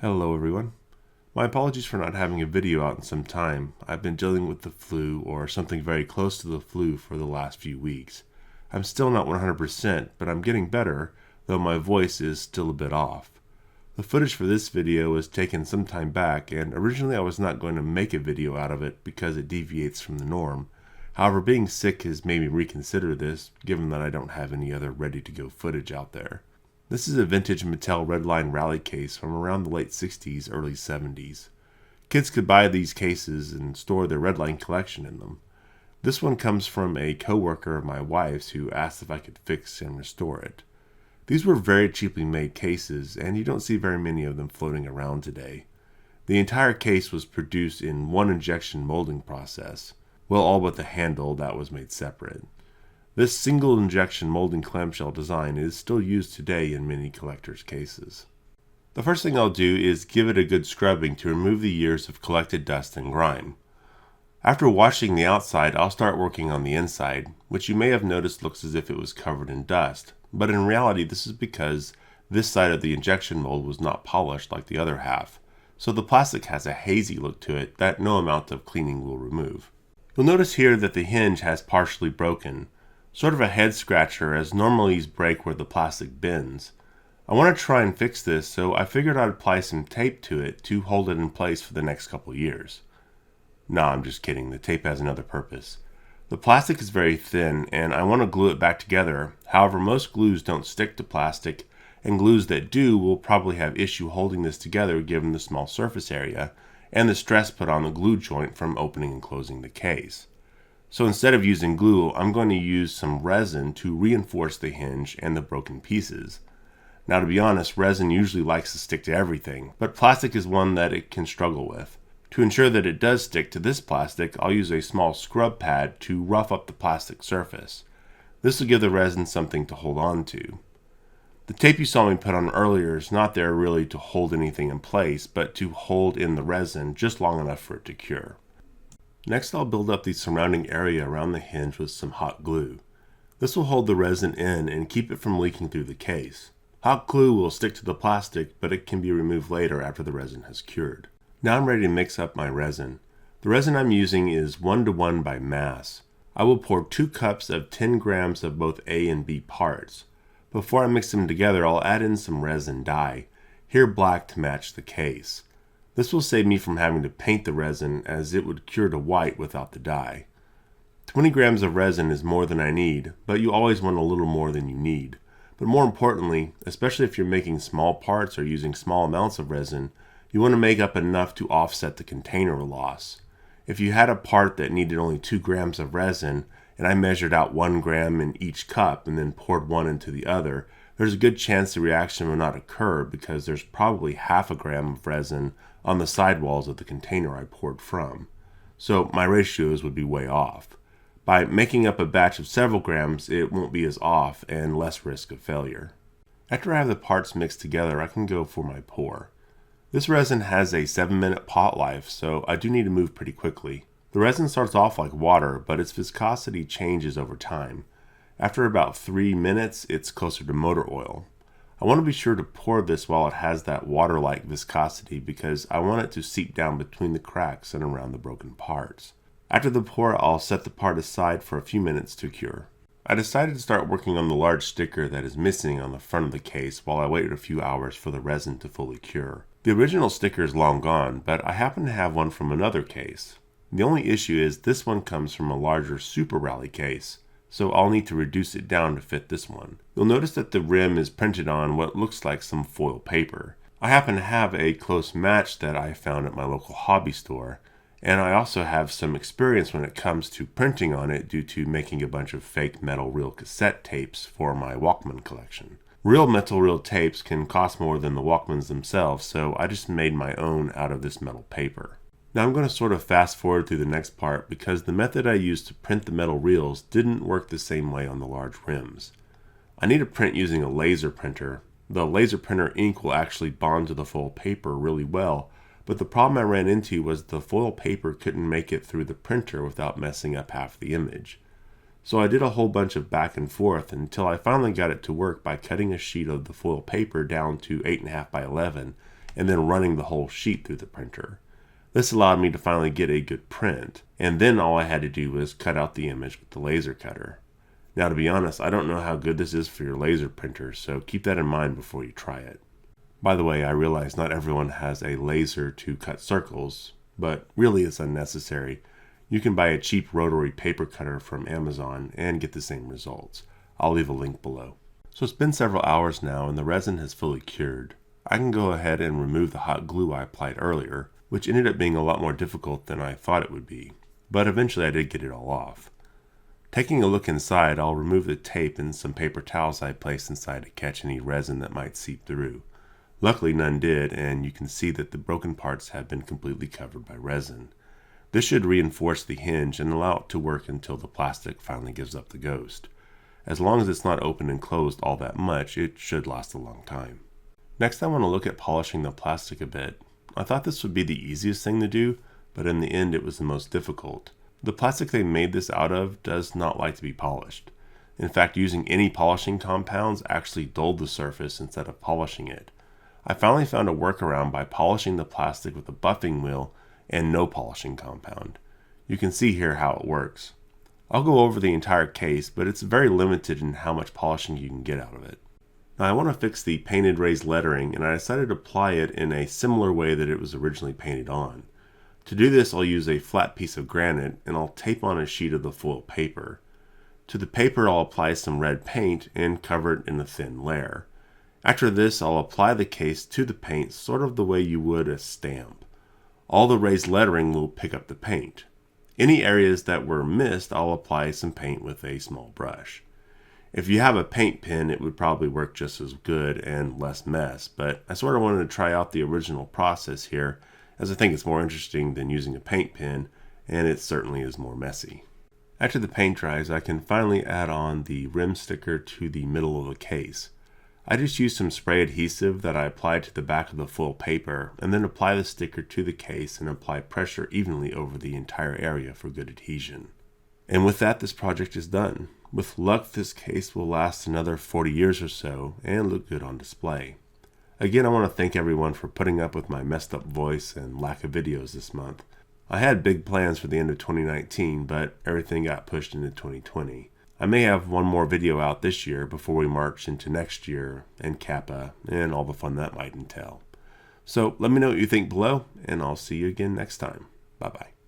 Hello everyone. My apologies for not having a video out in some time. I've been dealing with the flu or something very close to the flu for the last few weeks. I'm still not 100%, but I'm getting better, though my voice is still a bit off. The footage for this video was taken some time back, and originally I was not going to make a video out of it because it deviates from the norm. However, being sick has made me reconsider this, given that I don't have any other ready-to-go footage out there. This is a vintage Mattel Redline rally case from around the late 60s, early 70s. Kids could buy these cases and store their Redline collection in them. This one comes from a co-worker of my wife's who asked if I could fix and restore it. These were very cheaply made cases, and you don't see very many of them floating around today. The entire case was produced in one injection molding process. Well, all but the handle that was made separate. This single injection molding clamshell design is still used today in many collectors' cases. The first thing I'll do is give it a good scrubbing to remove the years of collected dust and grime. After washing the outside, I'll start working on the inside, which you may have noticed looks as if it was covered in dust, but in reality this is because this side of the injection mold was not polished like the other half, so the plastic has a hazy look to it that no amount of cleaning will remove. You'll notice here that the hinge has partially broken. Sort of a head scratcher, as normally these break where the plastic bends. I want to try and fix this, so I figured I'd apply some tape to it to hold it in place for the next couple years. Nah, I'm just kidding, the tape has another purpose. The plastic is very thin, and I want to glue it back together. However, most glues don't stick to plastic, and glues that do will probably have issue holding this together given the small surface area, and the stress put on the glue joint from opening and closing the case. So instead of using glue, I'm going to use some resin to reinforce the hinge and the broken pieces. Now, to be honest, resin usually likes to stick to everything, but plastic is one that it can struggle with. To ensure that it does stick to this plastic, I'll use a small scrub pad to rough up the plastic surface. This will give the resin something to hold on to. The tape you saw me put on earlier is not there really to hold anything in place, but to hold in the resin just long enough for it to cure. Next, I'll build up the surrounding area around the hinge with some hot glue. This will hold the resin in and keep it from leaking through the case. Hot glue will stick to the plastic, but it can be removed later after the resin has cured. Now I'm ready to mix up my resin. The resin I'm using is 1:1 by mass. I will pour 2 cups of 10 grams of both A and B parts. Before I mix them together, I'll add in some resin dye, here black to match the case. This will save me from having to paint the resin, as it would cure to white without the dye. 20 grams of resin is more than I need, but you always want a little more than you need. But more importantly, especially if you're making small parts or using small amounts of resin, you want to make up enough to offset the container loss. If you had a part that needed only 2 grams of resin, and I measured out 1 gram in each cup and then poured one into the other, there's a good chance the reaction will not occur because there's probably half a gram of resin on the sidewalls of the container I poured from. So my ratios would be way off. By making up a batch of several grams, it won't be as off and less risk of failure. After I have the parts mixed together, I can go for my pour. This resin has a 7-minute pot life, so I do need to move pretty quickly. The resin starts off like water, but its viscosity changes over time. After about 3 minutes, it's closer to motor oil. I want to be sure to pour this while it has that water-like viscosity because I want it to seep down between the cracks and around the broken parts. After the pour, I'll set the part aside for a few minutes to cure. I decided to start working on the large sticker that is missing on the front of the case while I waited a few hours for the resin to fully cure. The original sticker is long gone, but I happen to have one from another case. The only issue is this one comes from a larger Super Rally case, so I'll need to reduce it down to fit this one. You'll notice that the rim is printed on what looks like some foil paper. I happen to have a close match that I found at my local hobby store, and I also have some experience when it comes to printing on it due to making a bunch of fake metal reel cassette tapes for my Walkman collection. Real metal reel tapes can cost more than the Walkmans themselves, so I just made my own out of this metal paper. Now I'm going to sort of fast forward through the next part because the method I used to print the metal reels didn't work the same way on the large rims. I need to print using a laser printer. The laser printer ink will actually bond to the foil paper really well, but the problem I ran into was the foil paper couldn't make it through the printer without messing up half the image. So I did a whole bunch of back and forth until I finally got it to work by cutting a sheet of the foil paper down to 8.5 by 11 and then running the whole sheet through the printer. This allowed me to finally get a good print, and then all I had to do was cut out the image with the laser cutter. Now, to be honest, I don't know how good this is for your laser printer, so keep that in mind before you try it. By the way, I realize not everyone has a laser to cut circles, but really it's unnecessary. You can buy a cheap rotary paper cutter from Amazon and get the same results. I'll leave a link below. So it's been several hours now and the resin has fully cured. I can go ahead and remove the hot glue I applied earlier, which ended up being a lot more difficult than I thought it would be, but eventually I did get it all off. Taking a look inside, I'll remove the tape and some paper towels I placed inside to catch any resin that might seep through. Luckily none did, and you can see that the broken parts have been completely covered by resin. This should reinforce the hinge and allow it to work until the plastic finally gives up the ghost. As long as it's not open and closed all that much, it should last a long time. Next I want to look at polishing the plastic a bit. I thought this would be the easiest thing to do, but in the end it was the most difficult. The plastic they made this out of does not like to be polished. In fact, using any polishing compounds actually dulled the surface instead of polishing it. I finally found a workaround by polishing the plastic with a buffing wheel and no polishing compound. You can see here how it works. I'll go over the entire case, but it's very limited in how much polishing you can get out of it. Now I want to fix the painted raised lettering, and I decided to apply it in a similar way that it was originally painted on. To do this, I'll use a flat piece of granite and I'll tape on a sheet of the foil paper. To the paper I'll apply some red paint and cover it in a thin layer. After this, I'll apply the case to the paint sort of the way you would a stamp. All the raised lettering will pick up the paint. Any areas that were missed, I'll apply some paint with a small brush. If you have a paint pen, it would probably work just as good and less mess, but I sort of wanted to try out the original process here, as I think it's more interesting than using a paint pen, and it certainly is more messy. After the paint dries, I can finally add on the rim sticker to the middle of the case. I just used some spray adhesive that I applied to the back of the foil paper, and then apply the sticker to the case and apply pressure evenly over the entire area for good adhesion. And with that, this project is done. With luck, this case will last another 40 years or so and look good on display. Again, I want to thank everyone for putting up with my messed up voice and lack of videos this month. I had big plans for the end of 2019, but everything got pushed into 2020. I may have one more video out this year before we march into next year and Kappa and all the fun that might entail. So let me know what you think below, and I'll see you again next time. Bye-bye.